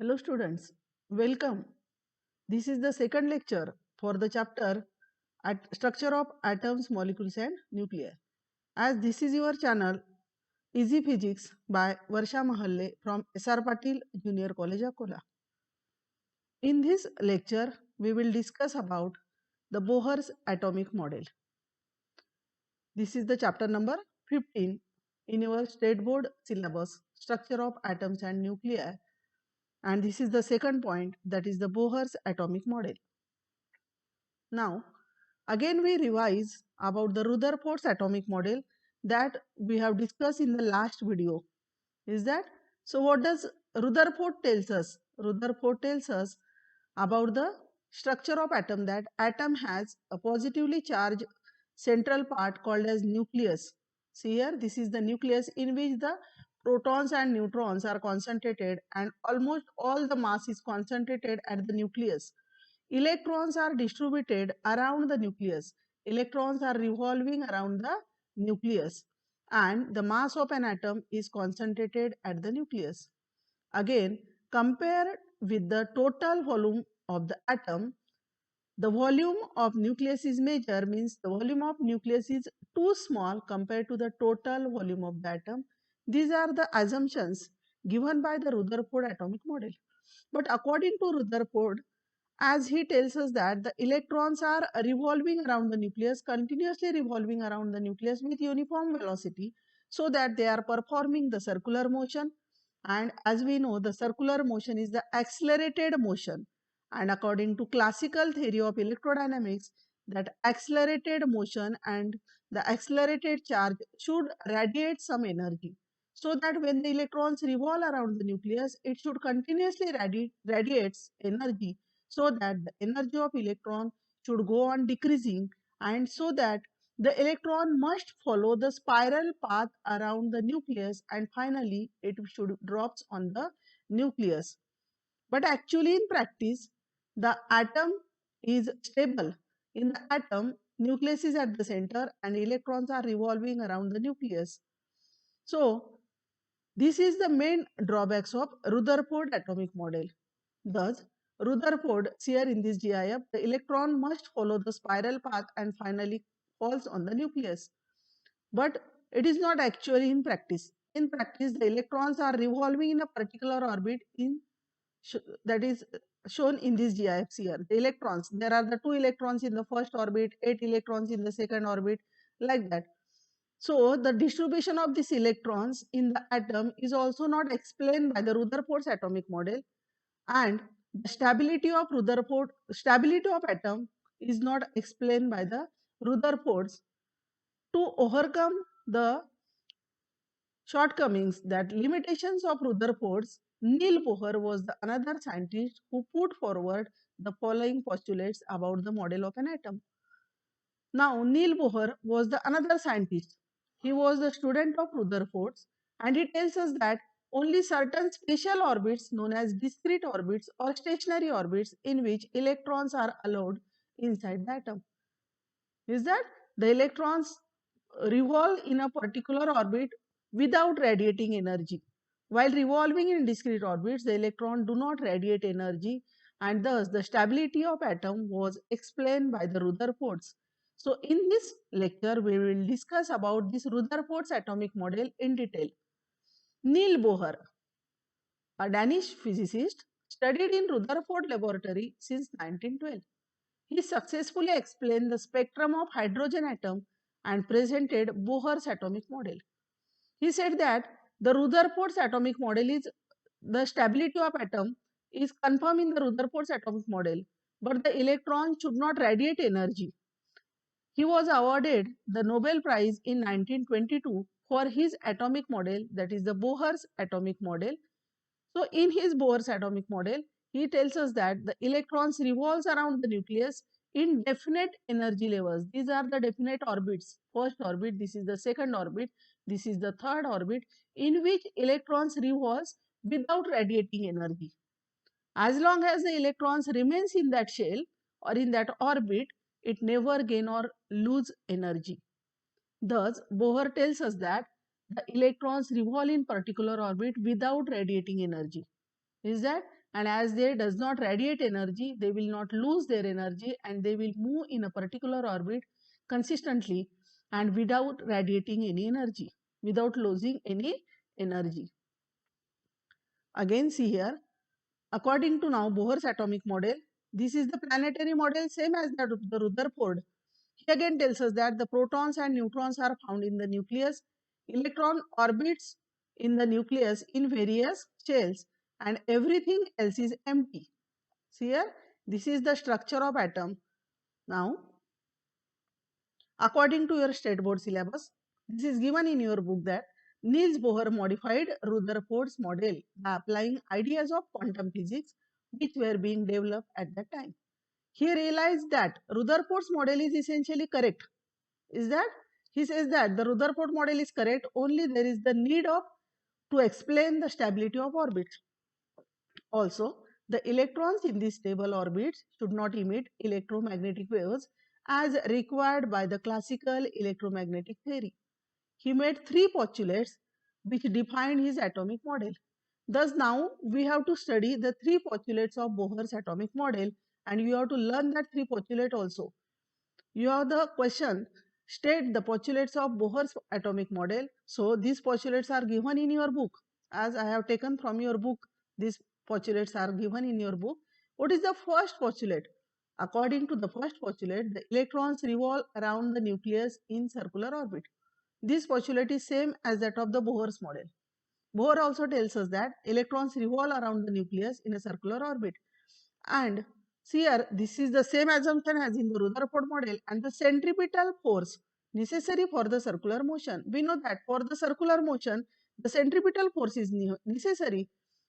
Hello students, welcome. This is the second lecture for the chapter at Structure of Atoms, Molecules and Nuclei. As this is your channel Easy Physics by Varsha Mahalle from SR Patil Junior College, Akola. In this lecture, we will discuss about the Bohr's atomic model. This is the chapter number 15 in your state board syllabus, Structure of Atoms and Nuclei, and this is the second point, that is the Bohr's atomic model. Now, again we revise about the Rutherford's atomic model that we have discussed in the last video. Is that? So what does Rutherford tells us? Rutherford tells us about the structure of atom, that atom has a positively charged central part called as nucleus. See here, this is the nucleus in which the protons and neutrons are concentrated, and almost all the mass is concentrated at the nucleus. Electrons are distributed around the nucleus. Electrons are revolving around the nucleus, and the mass of an atom is concentrated at the nucleus. Again, compared with the total volume of the atom, the volume of nucleus is major, means the volume of nucleus is too small compared to the total volume of the atom. These are the assumptions given by the Rutherford atomic model. But according to Rutherford, as he tells us that the electrons are revolving around the nucleus, continuously revolving around the nucleus with uniform velocity, so that they are performing the circular motion. And as we know, the circular motion is the accelerated motion, and according to classical theory of electrodynamics, that accelerated motion and the accelerated charge should radiate some energy, so that when the electrons revolve around the nucleus, it should continuously radiates energy, so that the energy of electron should go on decreasing, and so that the electron must follow the spiral path around the nucleus, and finally it should drops on the nucleus. But actually in practice, the atom is stable. In the atom, nucleus is at the center and electrons are revolving around the nucleus. So this is the main drawbacks of Rutherford atomic model. Thus, Rutherford here in this GIF, the electron must follow the spiral path and finally falls on the nucleus. But it is not actually in practice. In practice, the electrons are revolving in a particular orbit that is shown in these GIFs here. The electrons, there are the 2 electrons in the first orbit, 8 electrons in the second orbit, like that. So the distribution of these electrons in the atom is also not explained by the Rutherford's atomic model, and the stability of atom is not explained by the Rutherfords. To overcome the shortcomings, that limitations of Rutherford's, Neil Bohr was the another scientist who put forward the following postulates about the model of an atom. Now, Neil Bohr was the another scientist. He was the student of Rutherford's, and he tells us that only certain special orbits known as discrete orbits or stationary orbits in which electrons are allowed inside the atom. Is that the electrons revolve in a particular orbit without radiating energy. While revolving in discrete orbits, the electron do not radiate energy, and thus the stability of atom was explained by the Rutherfords. So in this lecture, we will discuss about this Rutherford's atomic model in detail. Neil Bohr, a Danish physicist, studied in Rutherford laboratory since 1912. He successfully explained the spectrum of hydrogen atom and presented Bohr's atomic model. He said that the Rutherford's atomic model is the stability of atom is confirmed in the Rutherford's atomic model, but the electron should not radiate energy. He was awarded the Nobel Prize in 1922 for his atomic model, that is the Bohr's atomic model. So in his Bohr's atomic model, he tells us that the electrons revolves around the nucleus in definite energy levels. These are the definite orbits. First orbit, this is the second orbit, this is the third orbit, in which electrons revolves without radiating energy. As long as the electrons remains in that shell or in that orbit, it never gain or lose energy. Thus, Bohr tells us that the electrons revolve in particular orbit without radiating energy. Is that and as they does not radiate energy, they will not lose their energy and they will move in a particular orbit consistently and without radiating any energy, without losing any energy. Again, see here, according to now Bohr's atomic model, this is the planetary model, same as that of the Rutherford. He again tells us that the protons and neutrons are found in the nucleus. Electron orbits in the nucleus in various shells and everything else is empty. See here, this is the structure of atom. Now, according to your state board syllabus, this is given in your book that Niels Bohr modified Rutherford's model by applying ideas of quantum physics which were being developed at that time. He realized that Rutherford's model is essentially correct. Is that? He says that the Rutherford model is correct, only there is the need of to explain the stability of orbits. Also, the electrons in these stable orbits should not emit electromagnetic waves as required by the classical electromagnetic theory. He made three postulates which defined his atomic model. Thus, now we have to study the three postulates of Bohr's atomic model and you have to learn that three postulate also. You have the question, state the postulates of Bohr's atomic model. So, these postulates are given in your book. As I have taken from your book, these postulates are given in your book. What is the first postulate? According to the first postulate, the electrons revolve around the nucleus in circular orbit. This postulate is same as that of the Bohr's model. Bohr also tells us that electrons revolve around the nucleus in a circular orbit. And see here, this is the same assumption as in the Rutherford model, and the centripetal force necessary for the circular motion. We know that for the circular motion, the centripetal force is necessary,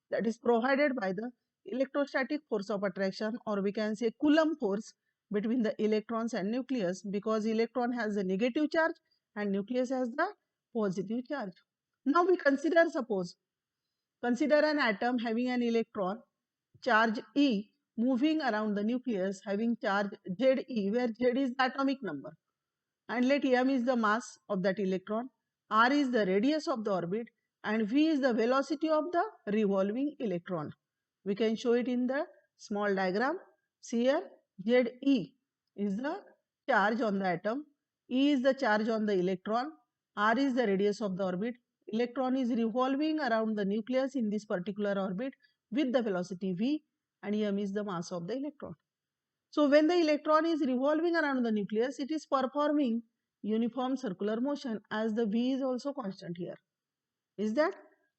that is provided by the electrostatic force of attraction, or we can say Coulomb force between the electrons and nucleus, because electron has a negative charge and nucleus has the positive charge. Now we consider an atom having an electron charge E moving around the nucleus having charge Ze, where Z is the atomic number, and let m is the mass of that electron, r is the radius of the orbit, and v is the velocity of the revolving electron. We can show it in the small diagram. See here, Ze is the charge on the atom, E is the charge on the electron, r is the radius of the orbit. Electron is revolving around the nucleus in this particular orbit with the velocity v, and m is the mass of the electron. So when the electron is revolving around the nucleus, it is performing uniform circular motion, as the v is also constant here. Is that?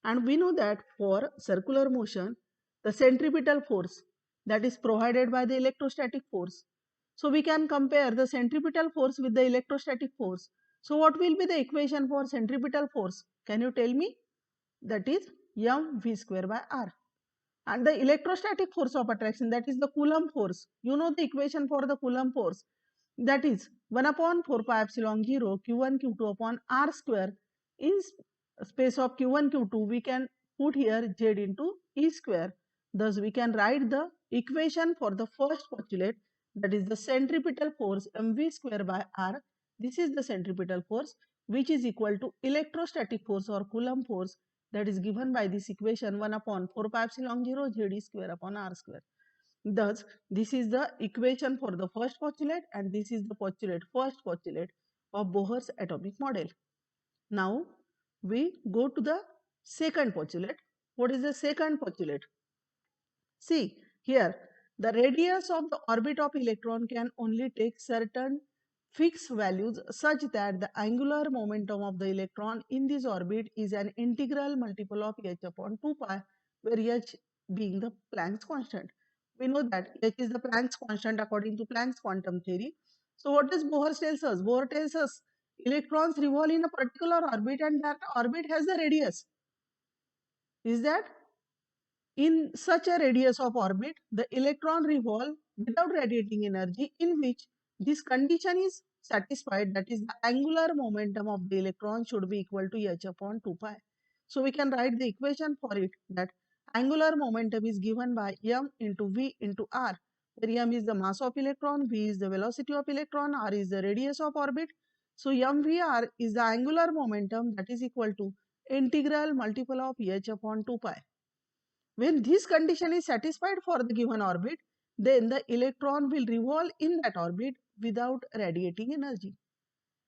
And we know that for circular motion, the centripetal force, that is provided by the electrostatic force. So we can compare the centripetal force with the electrostatic force. So what will be the equation for centripetal force? Can you tell me? That is mv square by r. And the electrostatic force of attraction, that is the Coulomb force. You know the equation for the Coulomb force, that is 1 upon 4 pi epsilon 0 q1 q2 upon r square. In space of q1 q2 we can put here z into e square. Thus we can write the equation for the first postulate, that is the centripetal force mv square by r. This is the centripetal force which is equal to electrostatic force or Coulomb force, that is given by this equation 1 upon 4 pi epsilon 0 z square upon r square. Thus, this is the equation for the first postulate and this is the first postulate of Bohr's atomic model. Now, we go to the second postulate. What is the second postulate? See, here, the radius of the orbit of electron can only take certain fixed values such that the angular momentum of the electron in this orbit is an integral multiple of h upon 2 pi, where h being the Planck's constant. We know that h is the Planck's constant according to Planck's quantum theory. So what does Bohr tells us? Bohr tells us electrons revolve in a particular orbit and that orbit has a radius. Is that? In such a radius of orbit, the electron revolve without radiating energy, in which this condition is satisfied, that is the angular momentum of the electron should be equal to h upon 2 pi. So we can write the equation for it, that angular momentum is given by m into v into r, where m is the mass of electron, v is the velocity of electron, r is the radius of orbit. So mvr is the angular momentum, that is equal to integral multiple of h upon 2 pi. When this condition is satisfied for the given orbit, then the electron will revolve in that orbit without radiating energy.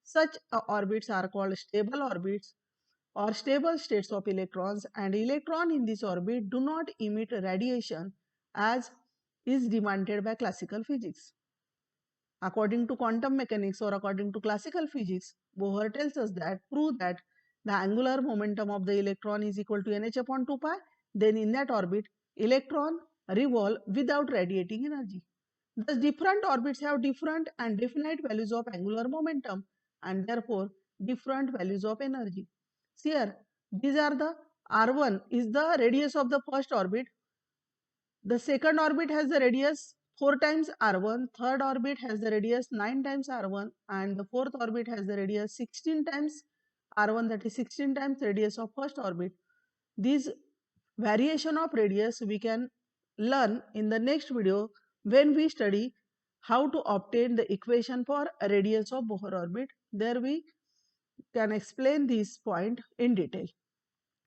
Such orbits are called stable orbits or stable states of electrons, and electrons in this orbit do not emit radiation as is demanded by classical physics. According to quantum mechanics or according to classical physics, Bohr tells us that prove that the angular momentum of the electron is equal to nh upon 2 pi, then in that orbit, electron revolve without radiating energy. Thus, different orbits have different and definite values of angular momentum and therefore different values of energy. See here, these are the R1 is the radius of the first orbit. The second orbit has the radius 4 times R1, third orbit has the radius 9 times R1, and the fourth orbit has the radius 16 times R1, that is 16 times radius of first orbit. These variation of radius we can learn in the next video when we study how to obtain the equation for a radius of Bohr orbit. There we can explain this point in detail.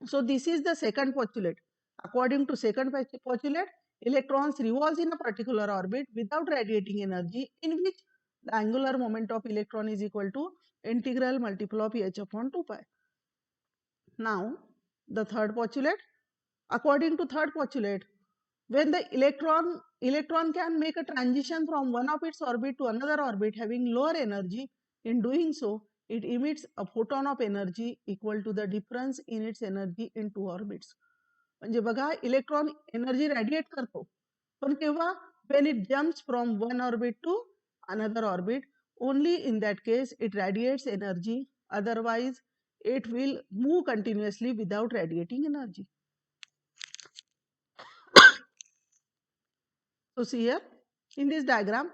So this is the second postulate. According to second postulate, electrons revolve in a particular orbit without radiating energy, in which the angular moment of electron is equal to integral multiple of h upon 2 pi. Now, the third postulate. According to third postulate, when the electron can make a transition from one of its orbit to another orbit having lower energy, in doing so, it emits a photon of energy equal to the difference in its energy in two orbits. म्हणजे बघा electron energy radiate करतो पण केव्हा when it jumps from one orbit to another orbit, only in that case it radiates energy, otherwise it will move continuously without radiating energy. So see here in this diagram,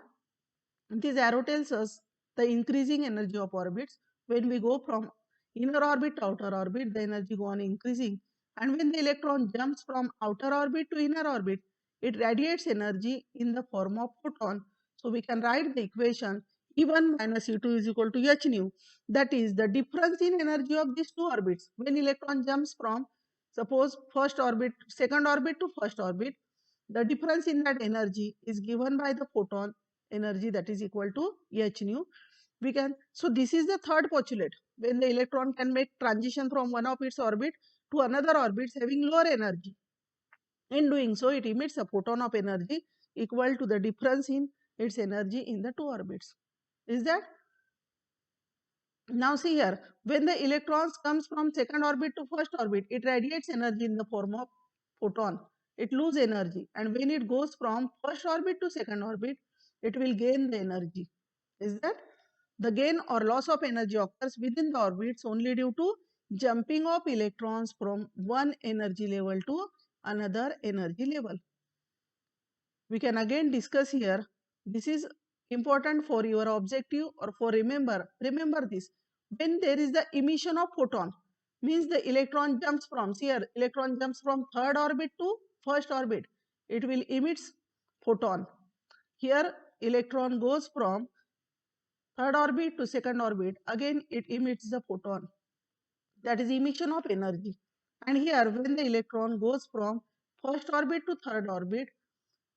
this arrow tells us the increasing energy of orbits. When we go from inner orbit to outer orbit, the energy go on increasing, and when the electron jumps from outer orbit to inner orbit, it radiates energy in the form of photon. So we can write the equation E1 minus E2 is equal to h nu. That is the difference in energy of these two orbits. When electron jumps from, suppose, first orbit, second orbit to first orbit, the difference in that energy is given by the photon energy, that is equal to h nu. We can, so this is the third postulate, when the electron can make transition from one of its orbit to another orbits having lower energy. In doing so, it emits a photon of energy equal to the difference in its energy in the two orbits. Is that? Now see here, when the electrons comes from second orbit to first orbit, it radiates energy in the form of photon. It loses energy, and when it goes from first orbit to second orbit, it will gain the energy. Is that? The gain or loss of energy occurs within the orbits only due to jumping of electrons from one energy level to another energy level. We can again discuss here. This is important for your objective or for remember this. When there is the emission of photon, means the electron jumps from, see here, electron jumps from third orbit to first orbit, it will emits photon. Here electron goes from third orbit to second orbit, again it emits the photon, that is emission of energy. And here when the electron goes from first orbit to third orbit,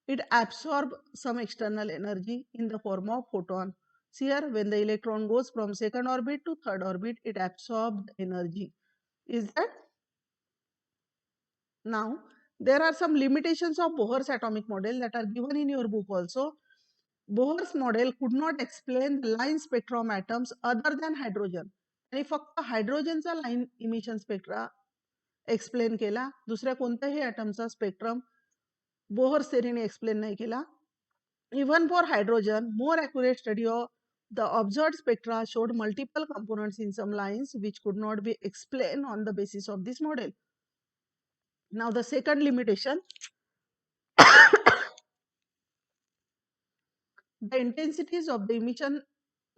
it absorbs some external energy in the form of photon. See here, when the electron goes from second orbit to third orbit, it absorbs energy. Is that? Now, there are some limitations of Bohr's atomic model that are given in your book also. Bohr's model could not explain the line spectrum atoms other than hydrogen. आणि फक्त हायड्रोजनचा line emission spectra explain केला, दुसऱ्या कोणत्याही ॲटमचा spectrum Bohr सेरीने explain नाही केला. Even for hydrogen, more accurate study of the observed spectra showed multiple components in some lines which could not be explained on the basis of this model. Now the second limitation, the intensities of the emission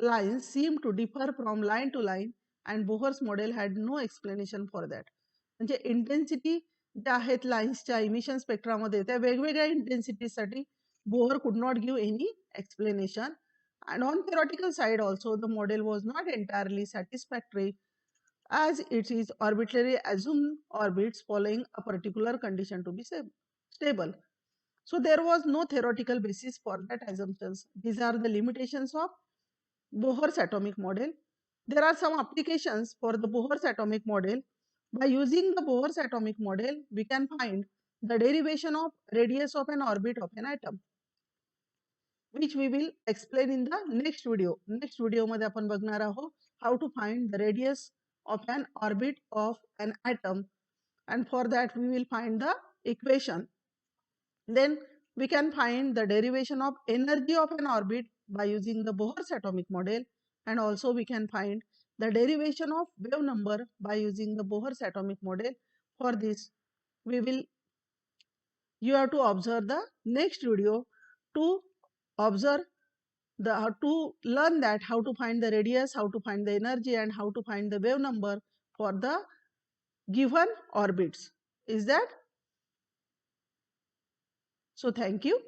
lines seem to differ from line to line and Bohr's model had no explanation for that. म्हणजे intensity ज्या आहेत लाईन्सच्या emission स्पेक्ट्रामध्ये त्या वेगवेगळ्या इंटेन्सिटीसाठी Bohr could not give any explanation, and on theoretical side also the model was not entirely satisfactory as it is arbitrarily assumed orbits following a particular condition to be stable. So there was no theoretical basis for that assumptions. These are the limitations of Bohr's atomic model. There are some applications for the Bohr's atomic model. By using the Bohr's atomic model, we can find the derivation of radius of an orbit of an atom, which we will explain in the next video. Next video मध्ये आपण बघणार आहोत how to find the radius of an orbit of an atom, and for that we will find the equation. Then we can find the derivation of energy of an orbit by using the Bohr's atomic model, and also we can find the derivation of wave number by using the Bohr's atomic model. For this, you have to observe the next video to observe how to learn that how to find the radius, how to find the energy, and how to find the wave number for the given orbits. Is that so? Thank you.